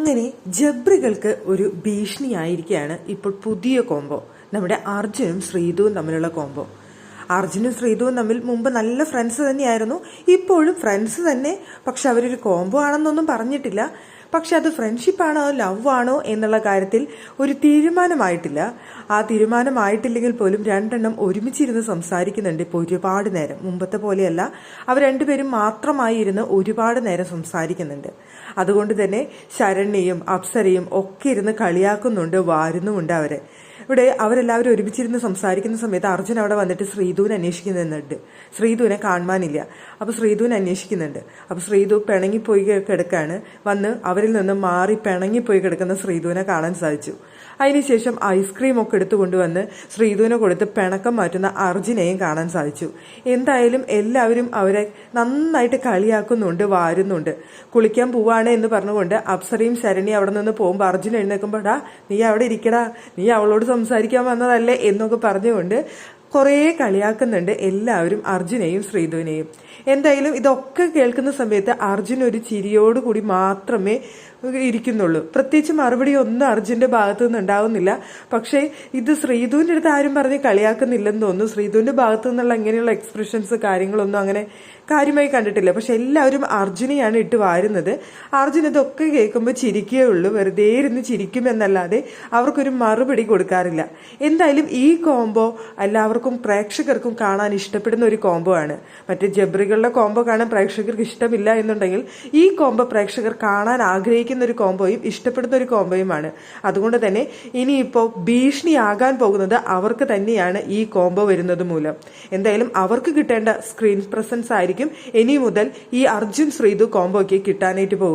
അങ്ങനെ ജബ്രികൾക്ക് ഒരു ഭീഷണിയായിരിക്കുകയാണ് ഇപ്പോൾ പുതിയ കോംബോ, നമ്മുടെ അർജുനും ശ്രീതുവും തമ്മിലുള്ള കോംബോ. അർജുനും ശ്രീതുവും തമ്മിൽ മുമ്പ് നല്ല ഫ്രണ്ട്സ് തന്നെയായിരുന്നു, ഇപ്പോഴും ഫ്രണ്ട്സ് തന്നെ. പക്ഷെ അവരൊരു കോംബോ ആണെന്നൊന്നും പറഞ്ഞിട്ടില്ല. പക്ഷെ അത് ഫ്രണ്ട്ഷിപ്പ് ആണോ ലവ് ആണോ എന്നുള്ള കാര്യത്തിൽ ഒരു തീരുമാനമായിട്ടില്ല. ആ തീരുമാനമായിട്ടില്ലെങ്കിൽ പോലും രണ്ടെണ്ണം ഒരുമിച്ചിരുന്ന് സംസാരിക്കുന്നുണ്ട് ഇപ്പോൾ ഒരുപാട് നേരം. മുമ്പത്തെ പോലെയല്ല, അവർ രണ്ടുപേരും മാത്രമായി ഇരുന്ന് ഒരുപാട് നേരം സംസാരിക്കുന്നുണ്ട്. അതുകൊണ്ട് തന്നെ ശരണ്യയും അപ്സരയും ഒക്കെ ഇരുന്ന് കളിയാക്കുന്നുണ്ട്, വാരുന്നുമുണ്ട് അവരെ. ഇവിടെ അവരെല്ലാവരും ഒരുമിച്ചിരുന്ന് സംസാരിക്കുന്ന സമയത്ത് അർജുൻ അവിടെ വന്നിട്ട് ശ്രീധുവിനെ അന്വേഷിക്കുന്നുണ്ട്. ശ്രീധുവിനെ കാണുവാനില്ല. അപ്പൊ ശ്രീധുവിനെ അന്വേഷിക്കുന്നുണ്ട്. അപ്പൊ ശ്രീധു പിണങ്ങിപ്പോയി കിടക്കാണ്. വന്ന് അവരിൽ നിന്ന് മാറി പിണങ്ങിപ്പോയി കിടക്കുന്ന ശ്രീധുവിനെ കാണാൻ സാധിച്ചു. അതിനുശേഷം ഐസ്ക്രീം ഒക്കെ എടുത്തുകൊണ്ടുവന്ന് ശ്രീധുവിനെ കൊടുത്ത് പിണക്കം മാറ്റുന്ന അർജുനെയും കാണാൻ സാധിച്ചു. എന്തായാലും എല്ലാവരും അവരെ നന്നായിട്ട് കളിയാക്കുന്നുണ്ട്, വാരുന്നുണ്ട്. കുളിക്കാൻ പോവാണ് എന്ന് പറഞ്ഞുകൊണ്ട് അപ്സരയും ശരണി അവിടെ നിന്ന് പോകുമ്പോൾ അർജുൻ എഴുന്നേൽക്കുമ്പോഴാ നീ അവിടെ ഇരിക്കടാ, നീ അവളോട് സംസാരിക്കാൻ വന്നതല്ലേ എന്നൊക്കെ പറഞ്ഞുകൊണ്ട് കുറേ കളിയാക്കുന്നുണ്ട് എല്ലാവരും അർജുനെയും ശ്രീധുവിനെയും. എന്തായാലും ഇതൊക്കെ കേൾക്കുന്ന സമയത്ത് അർജുൻ ഒരു ചിരിയോടുകൂടി മാത്രമേ ഇരിക്കുന്നുള്ളൂ. പ്രത്യേകിച്ച് മറുപടി ഒന്നും അർജുന്റെ ഭാഗത്തു നിന്ന് ഉണ്ടാവുന്നില്ല. പക്ഷേ ഇത് ശ്രീധുവിന്റെ അടുത്ത് ആരും പറഞ്ഞ് കളിയാക്കുന്നില്ലെന്ന് തോന്നുന്നു. ശ്രീധുവിന്റെ ഭാഗത്തു നിന്നുള്ള ഇങ്ങനെയുള്ള എക്സ്പ്രഷൻസ് കാര്യങ്ങളൊന്നും അങ്ങനെ കാര്യമായി കണ്ടിട്ടില്ല. പക്ഷെ എല്ലാവരും അർജുനെയാണ് ഇട്ട് വാരുന്നത്. അർജുൻ ഇതൊക്കെ കേൾക്കുമ്പോൾ ചിരിക്കേ ഉള്ളൂ, വെറുതെ ഇരുന്ന് ചിരിക്കുമെന്നല്ലാതെ അവർക്കൊരു മറുപടി കൊടുക്കാറില്ല. എന്തായാലും ഈ കോംബോ എല്ലാവർക്കും പ്രേക്ഷകർക്കും കാണാൻ ഇഷ്ടപ്പെടുന്ന ഒരു കോംബോ ആണ്. മറ്റേ ജബ്രികളുടെ കോംബോ കാണാൻ പ്രേക്ഷകർക്ക് ഇഷ്ടമില്ല എന്നുണ്ടെങ്കിൽ ഈ കോംബോ പ്രേക്ഷകർ കാണാൻ ആഗ്രഹിക്കുന്ന ഒരു കോംബോയും ഇഷ്ടപ്പെടുന്ന ഒരു കോംബോയുമാണ്. അതുകൊണ്ട് തന്നെ ഇനിയിപ്പോൾ ഭീഷണിയാകാൻ പോകുന്നത് അവർക്ക് തന്നെയാണ് ഈ കോംബോ വരുന്നത് മൂലം. എന്തായാലും അവർക്ക് കിട്ടേണ്ട സ്ക്രീൻ പ്രസൻസ് ആയിരിക്കും ഇനി മുതൽ ഈ അർജുൻ ശ്രീധു കോംബോയ്ക്ക് കിട്ടാനായിട്ട് പോകുന്നത്.